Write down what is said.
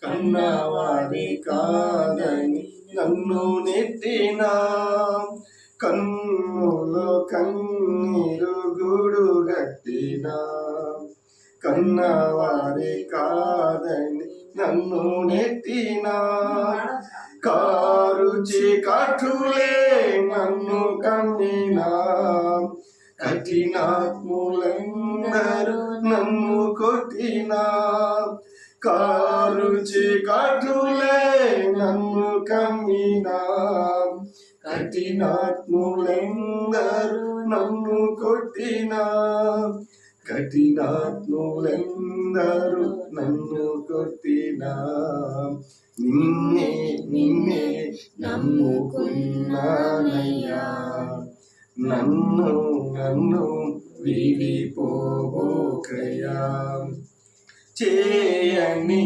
కన్నవారి కాదని నన్ను నెట్టినా, కన్నులో కన్నీరు గూడు గట్టినా. కన్నవారి కాదని నన్ను నెట్టినా, కారు చీకటులే నన్ను కమ్మినా, కఠినాత్ములందరూ నన్ను కొట్టినా. కారు చీకటులే నన్ను కమ్మినా, కఠినాత్ములందరూ నన్ను కొట్టినా. కఠినాత్ములందరూ నన్ను కొట్టినా, నిన్నే నిన్నే నమ్ముకున్నానయ్యా. నన్ను నన్ను విడిపోబోకయ్యా. చేయని